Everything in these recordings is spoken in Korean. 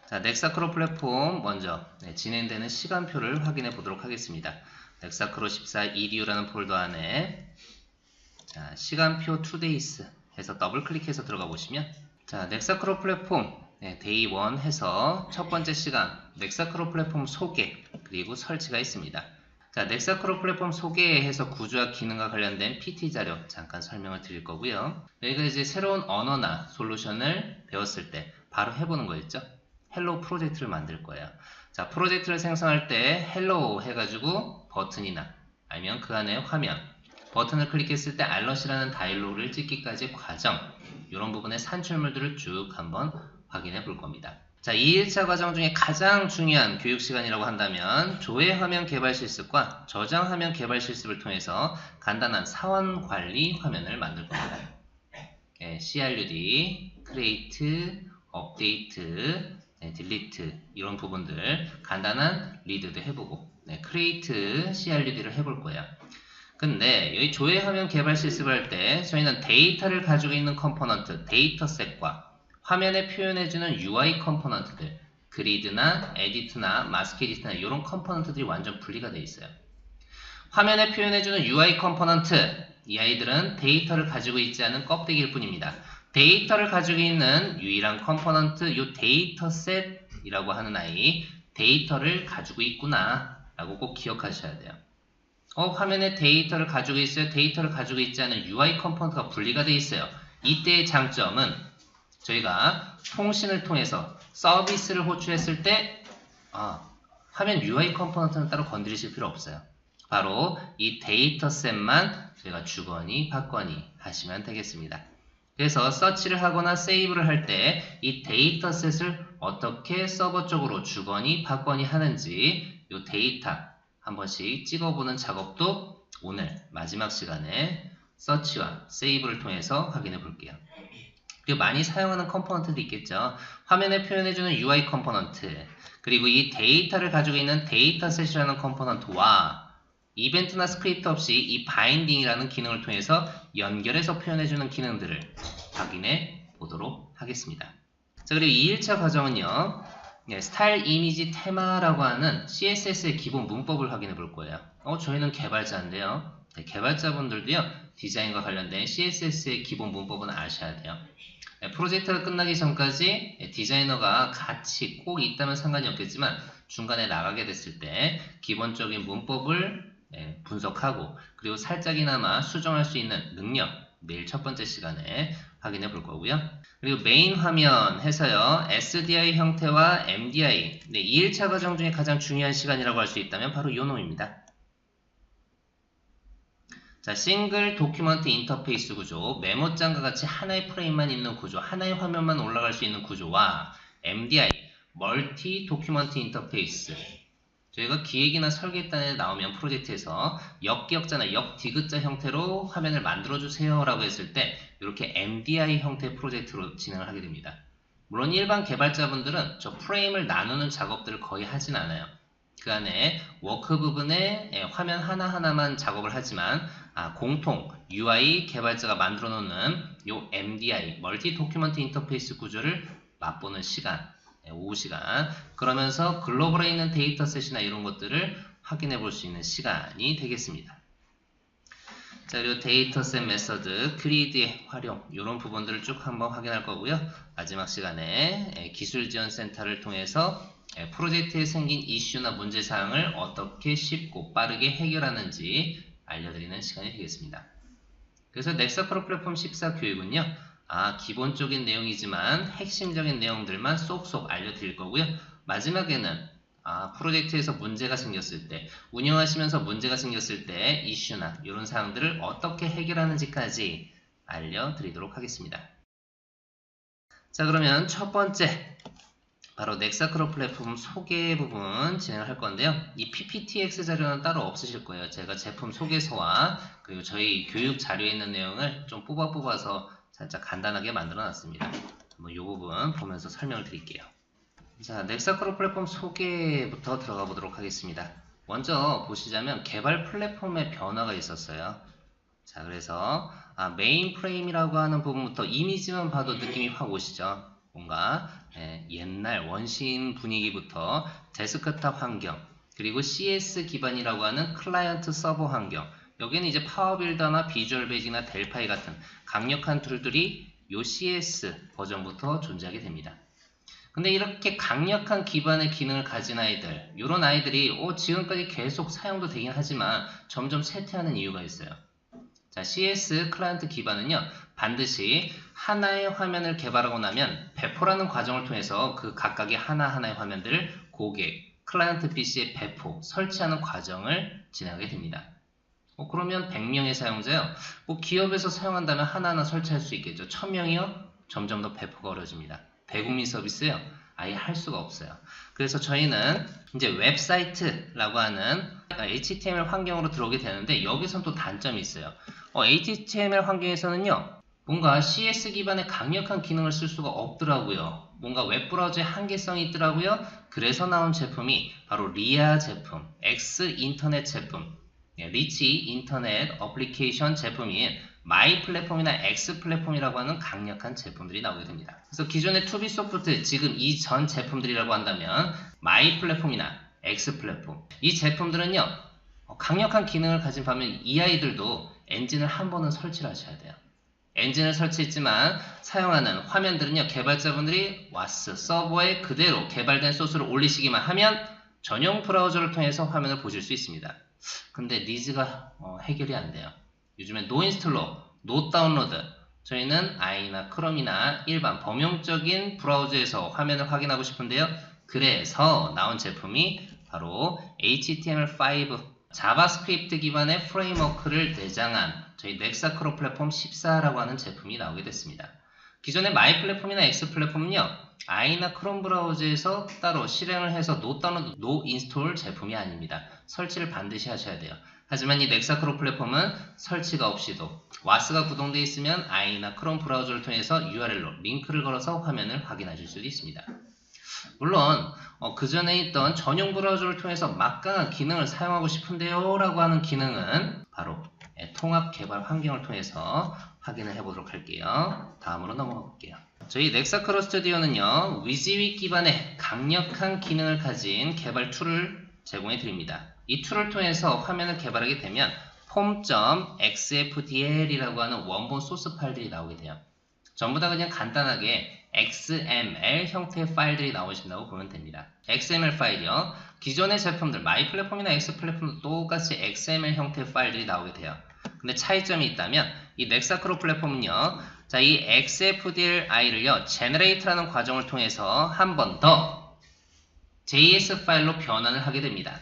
자, 넥사크로 플랫폼 먼저 진행되는 시간표를 확인해 보도록 하겠습니다. 넥사크로 14 EDU라는 폴더 안에 자, 시간표 2days 해서 더블 클릭해서 들어가 보시면 자, 넥사크로 플랫폼 데이 1 해서 첫 번째 시간 넥사크로 플랫폼 소개 그리고 설치가 있습니다. 자, 넥사크로 플랫폼 소개해서 구조와 기능과 관련된 PT 자료 잠깐 설명을 드릴 거고요. 여기가 이제 새로운 언어나 솔루션을 배웠을 때 바로 해보는 거였죠. 헬로우 프로젝트를 만들 거예요. 자, 프로젝트를 생성할 때 헬로우 해가지고 버튼이나 아니면 그 안에 화면 버튼을 클릭했을 때 알럿이라는 다이로그를 찍기까지 과정 이런 부분의 산출물들을 쭉 한번 확인해 볼 겁니다. 자, 2일차 과정 중에 가장 중요한 교육 시간이라고 한다면 조회 화면 개발 실습과 저장 화면 개발 실습을 통해서 간단한 사원 관리 화면을 만들 겁니다. CRUD, create, update, 딜리트 이런 부분들 간단한 리드도 해보고 create CRUD를 해볼 거예요. 근데 여기 조회 화면 개발 실습을 할 때 저희는 데이터를 가지고 있는 컴포넌트 데이터셋과 화면에 표현해주는 UI 컴포넌트들 그리드나 에디트나 마스크 에디트나 이런 컴포넌트들이 완전 분리가 되어 있어요. 화면에 표현해주는 UI 컴포넌트 이 아이들은 데이터를 가지고 있지 않은 껍데기일 뿐입니다. 데이터를 가지고 있는 유일한 컴포넌트 이 데이터셋이라고 하는 아이 데이터를 가지고 있구나 라고 꼭 기억하셔야 돼요. 화면에 데이터를 가지고 있어요. 데이터를 가지고 있지 않은 UI 컴포넌트가 분리가 되어 있어요. 이때의 장점은 저희가 통신을 통해서 서비스를 호출했을 때 화면 UI 컴포넌트는 따로 건드리실 필요 없어요. 바로 이 데이터셋만 저희가 주거니 받거니 하시면 되겠습니다. 그래서 서치를 하거나 세이브를 할 때 이 데이터셋을 어떻게 서버 쪽으로 주거니 받거니 하는지 이 데이터 한 번씩 찍어보는 작업도 오늘 마지막 시간에 서치와 세이브를 통해서 확인해 볼게요. 그리고 많이 사용하는 컴포넌트도 있겠죠. 화면에 표현해주는 UI 컴포넌트 그리고 이 데이터를 가지고 있는 데이터셋이라는 컴포넌트와 이벤트나 스크립트 없이 이 바인딩이라는 기능을 통해서 연결해서 표현해주는 기능들을 확인해 보도록 하겠습니다. 자, 그리고 2일차 과정은요. 스타일 이미지 테마라고 하는 CSS의 기본 문법을 확인해 볼 거예요. 저희는 개발자인데요. 개발자분들도요. 디자인과 관련된 CSS의 기본 문법은 아셔야 돼요. 프로젝트가 끝나기 전까지 디자이너가 같이 꼭 있다면 상관이 없겠지만 중간에 나가게 됐을 때 기본적인 문법을 분석하고 그리고 살짝이나마 수정할 수 있는 능력 내일 첫 번째 시간에 확인해 볼 거고요. 그리고 메인 화면 해서요. SDI 형태와 MDI 2일차 과정 중에 가장 중요한 시간이라고 할 수 있다면 바로 이 놈입니다. 자, 싱글 도큐먼트 인터페이스 구조, 메모장과 같이 하나의 프레임만 있는 구조, 하나의 화면만 올라갈 수 있는 구조와 MDI, 멀티 도큐먼트 인터페이스 저희가 기획이나 설계단에 나오면 프로젝트에서 역기역자나 역디귿자 형태로 화면을 만들어주세요 라고 했을 때 이렇게 MDI 형태 프로젝트로 진행을 하게 됩니다. 물론 일반 개발자분들은 저 프레임을 나누는 작업들을 거의 하진 않아요. 그 안에 워크 부분에 화면 하나하나만 작업을 하지만 공통 UI 개발자가 만들어 놓는 요 MDI 멀티 도큐먼트 인터페이스 구조를 맛보는 시간 오후 시간 그러면서 글로벌에 있는 데이터셋이나 이런 것들을 확인해 볼 수 있는 시간이 되겠습니다. 자, 그리고 데이터셋 메서드, 크리드의 활용 이런 부분들을 쭉 한번 확인할 거고요. 마지막 시간에 기술지원센터를 통해서 프로젝트에 생긴 이슈나 문제사항을 어떻게 쉽고 빠르게 해결하는지 알려드리는 시간이 되겠습니다. 그래서 넥사크로 플랫폼 14 교육은요. 기본적인 내용이지만 핵심적인 내용들만 쏙쏙 알려드릴 거고요. 마지막에는 프로젝트에서 문제가 생겼을 때 운영하시면서 문제가 생겼을 때 이슈나 이런 사항들을 어떻게 해결하는지까지 알려드리도록 하겠습니다. 자, 그러면 첫 번째 바로 넥사크로 플랫폼 소개 부분 진행을 할 건데요. 이 PPTX 자료는 따로 없으실 거예요. 제가 제품 소개서와 그리고 저희 교육 자료에 있는 내용을 좀 뽑아서 살짝 간단하게 만들어 놨습니다. 한번 이 부분 보면서 설명을 드릴게요. 자, 넥사크로 플랫폼 소개부터 들어가 보도록 하겠습니다. 먼저 보시자면 개발 플랫폼의 변화가 있었어요. 자, 그래서 메인 프레임이라고 하는 부분부터 이미지만 봐도 느낌이 확 오시죠. 뭔가 옛날 원시인 분위기부터 데스크탑 환경, 그리고 CS 기반이라고 하는 클라이언트 서버 환경, 여기는 이제 파워빌더나 비주얼 베이직이나 델파이 같은 강력한 툴들이 요 CS 버전부터 존재하게 됩니다. 근데 이렇게 강력한 기반의 기능을 가진 아이들, 이런 아이들이 지금까지 계속 사용도 되긴 하지만 점점 쇠퇴하는 이유가 있어요. 자, CS 클라이언트 기반은요, 반드시 하나의 화면을 개발하고 나면 배포라는 과정을 통해서 그 각각의 하나하나의 화면들을 고객, 클라이언트 PC에 배포, 설치하는 과정을 진행하게 됩니다. 그러면 100명의 사용자요, 기업에서 사용한다면 하나하나 설치할 수 있겠죠. 1000명이요? 점점 더 배포가 어려집니다. 대국민 서비스요? 아예 할 수가 없어요. 그래서 저희는 이제 웹사이트라고 하는 HTML 환경으로 들어오게 되는데, 여기선 또 단점이 있어요. HTML 환경에서는요, 뭔가 CS 기반의 강력한 기능을 쓸 수가 없더라고요. 뭔가 웹브라우저의 한계성이 있더라고요. 그래서 나온 제품이 바로 리아 제품, X 인터넷 제품, 리치 인터넷 어플리케이션 제품인 마이 플랫폼이나 X 플랫폼이라고 하는 강력한 제품들이 나오게 됩니다. 그래서 기존의 투비 소프트, 지금 이전 제품들이라고 한다면 마이 플랫폼이나 X 플랫폼, 이 제품들은요, 강력한 기능을 가진 반면 이 아이들도 엔진을 한 번은 설치를 하셔야 돼요. 엔진을 설치했지만 사용하는 화면들은요, 개발자분들이 와스 서버에 그대로 개발된 소스를 올리시기만 하면 전용 브라우저를 통해서 화면을 보실 수 있습니다. 근데 니즈가 해결이 안 돼요. 요즘에 노 인스톨러, 노 다운로드, 저희는 아이나 크롬이나 일반 범용적인 브라우저에서 화면을 확인하고 싶은데요. 그래서 나온 제품이 바로 HTML5 자바스크립트 기반의 프레임워크를 내장한 저희 넥사크로 플랫폼 14라고 하는 제품이 나오게 됐습니다. 기존의 마이 플랫폼이나 X 플랫폼은요, 아이나 크롬 브라우저에서 따로 실행을 해서 노 다운로드, 노 인스톨 제품이 아닙니다. 설치를 반드시 하셔야 돼요. 하지만 이 넥사크로 플랫폼은 설치가 없이도 와스가 구동되어 있으면 아이나 크롬 브라우저를 통해서 URL로 링크를 걸어서 화면을 확인하실 수도 있습니다. 물론 그 전에 있던 전용 브라우저를 통해서 막강한 기능을 사용하고 싶은데요 라고 하는 기능은 바로 통합 개발 환경을 통해서 확인을 해보도록 할게요. 다음으로 넘어가 볼게요. 저희 넥사크로 스튜디오는요, 위즈윅 기반의 강력한 기능을 가진 개발 툴을 제공해 드립니다. 이 툴을 통해서 화면을 개발하게 되면 form.xfdl이라고 하는 원본 소스 파일들이 나오게 돼요. 전부 다 그냥 간단하게 XML 형태의 파일들이 나오신다고 보면 됩니다. XML 파일이요, 기존의 제품들 마이 플랫폼이나 X 플랫폼도 똑같이 XML 형태의 파일들이 나오게 돼요. 근데 차이점이 있다면 이 넥사크로 플랫폼은요, 자, 이 XFDLI를요, generate라는 과정을 통해서 한 번 더 JS 파일로 변환을 하게 됩니다.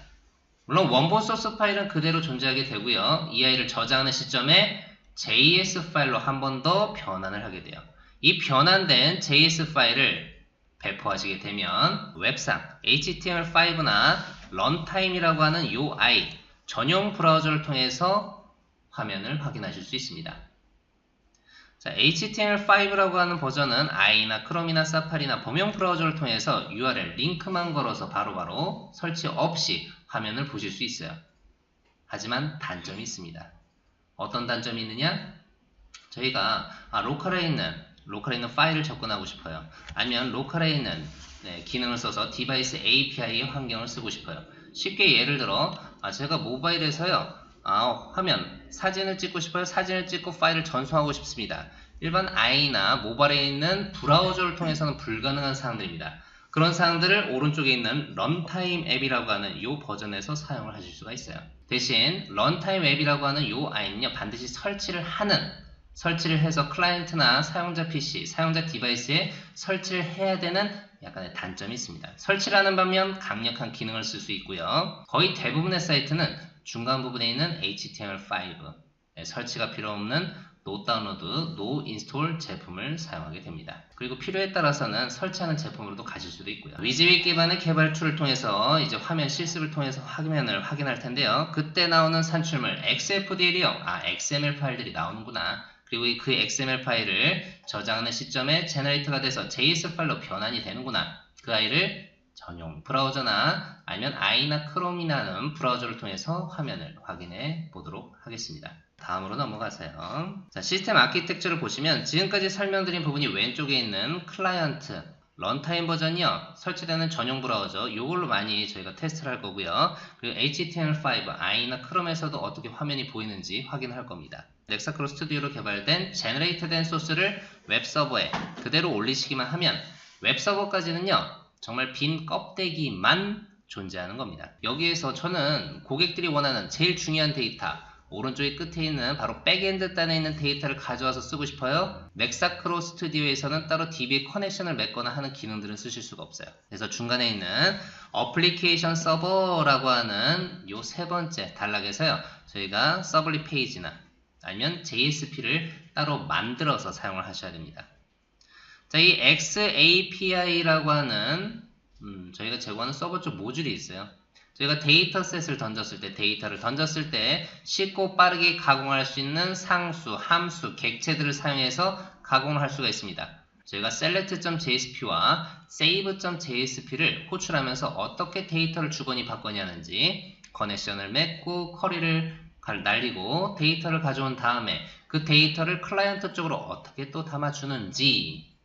물론 원본 소스 파일은 그대로 존재하게 되고요, 이 아이를 저장하는 시점에 JS 파일로 한 번 더 변환을 하게 돼요. 이 변환된 JS 파일을 배포하시게 되면 웹상 HTML5나 런타임이라고 하는 UI 전용 브라우저를 통해서 화면을 확인하실 수 있습니다. 자, HTML5라고 하는 버전은 아이나 크롬이나 사파리나 범용 브라우저를 통해서 URL 링크만 걸어서 바로바로 설치 없이 화면을 보실 수 있어요. 하지만 단점이 있습니다. 어떤 단점이 있느냐? 저희가 로컬에 있는 파일을 접근하고 싶어요. 아니면 로컬에 있는 기능을 써서 디바이스 API 환경을 쓰고 싶어요. 쉽게 예를 들어 제가 모바일에서요, 화면 사진을 찍고 싶어요. 사진을 찍고 파일을 전송하고 싶습니다. 일반 아이나 모바일에 있는 브라우저를 통해서는 불가능한 사항들입니다. 그런 사항들을 오른쪽에 있는 런타임 앱이라고 하는 이 버전에서 사용을 하실 수가 있어요. 대신 런타임 앱이라고 하는 이 아이는요, 반드시 설치를 해서 클라이언트나 사용자 PC, 사용자 디바이스에 설치를 해야 되는 약간의 단점이 있습니다. 설치를 하는 반면 강력한 기능을 쓸 수 있고요. 거의 대부분의 사이트는 중간 부분에 있는 HTML5 설치가 필요 없는 노 다운로드, 노 인스톨 제품을 사용하게 됩니다. 그리고 필요에 따라서는 설치하는 제품으로도 가실 수도 있고요. 위즈윅 기반의 개발 툴을 통해서 이제 화면 실습을 통해서 화면을 확인할 텐데요. 그때 나오는 산출물 XFDL이요. XML 파일들이 나오는구나. 그리고 그 XML 파일을 저장하는 시점에 제너레이터가 돼서 JS 파일로 변환이 되는구나. 그 아이를 전용 브라우저나 아니면 아이나 크롬이라는 브라우저를 통해서 화면을 확인해 보도록 하겠습니다. 다음으로 넘어가세요. 자, 시스템 아키텍처를 보시면 지금까지 설명드린 부분이 왼쪽에 있는 클라이언트 런타임 버전이요. 설치되는 전용 브라우저 이걸로 많이 저희가 테스트를 할 거고요. 그리고 HTML5, I나 크롬에서도 어떻게 화면이 보이는지 확인할 겁니다. 넥사크로 스튜디오로 개발된 제너레이트된 소스를 웹서버에 그대로 올리시기만 하면 웹서버까지는요. 정말 빈 껍데기만 존재하는 겁니다. 여기에서 저는 고객들이 원하는 제일 중요한 데이터 오른쪽에 끝에 있는 바로 백엔드 단에 있는 데이터를 가져와서 쓰고 싶어요. 넥사크로 스튜디오에서는 따로 DB에 커넥션을 맺거나 하는 기능들은 쓰실 수가 없어요. 그래서 중간에 있는 어플리케이션 서버라고 하는 요 세 번째 단락에서요. 저희가 서블리 페이지나 아니면 JSP를 따로 만들어서 사용을 하셔야 됩니다. 자, 이 XAPI라고 하는 저희가 제공하는 서버 쪽 모듈이 있어요. 저희가 데이터셋을 던졌을 때, 데이터를 던졌을 때 쉽고 빠르게 가공할 수 있는 상수, 함수, 객체들을 사용해서 가공을 할 수가 있습니다. 저희가 select.jsp와 save.jsp를 호출하면서 어떻게 데이터를 주거니 받거니 하는지 커넥션을 맺고 쿼리를 날리고 데이터를 가져온 다음에 그 데이터를 클라이언트 쪽으로 어떻게 또 담아주는지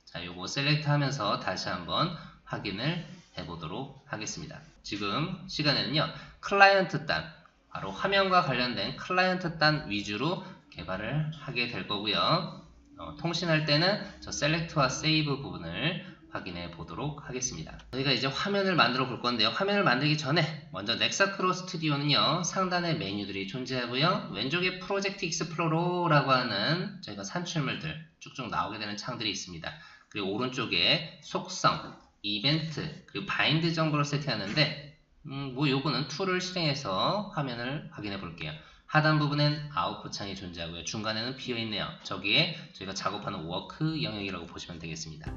자, 요거 셀렉트 하면서 다시 한번 확인을 해보도록 하겠습니다. 지금 시간에는요, 클라이언트 단, 바로 화면과 관련된 클라이언트 단 위주로 개발을 하게 될 거고요. 통신할 때는 저 셀렉트와 세이브 부분을 확인해 보도록 하겠습니다. 저희가 이제 화면을 만들어 볼 건데요. 화면을 만들기 전에 먼저 넥사크로 스튜디오는요, 상단에 메뉴들이 존재하고요. 왼쪽에 프로젝트 익스플로러라고 하는 저희가 산출물들 쭉쭉 나오게 되는 창들이 있습니다. 그리고 오른쪽에 속성, 이벤트, 그리고 바인드 정보를 세팅하는데 뭐 요거는 툴을 실행해서 화면을 확인해 볼게요. 하단 부분엔 아웃풋 창이 존재하고요. 중간에는 비어있네요. 저기에 저희가 작업하는 워크 영역이라고 보시면 되겠습니다.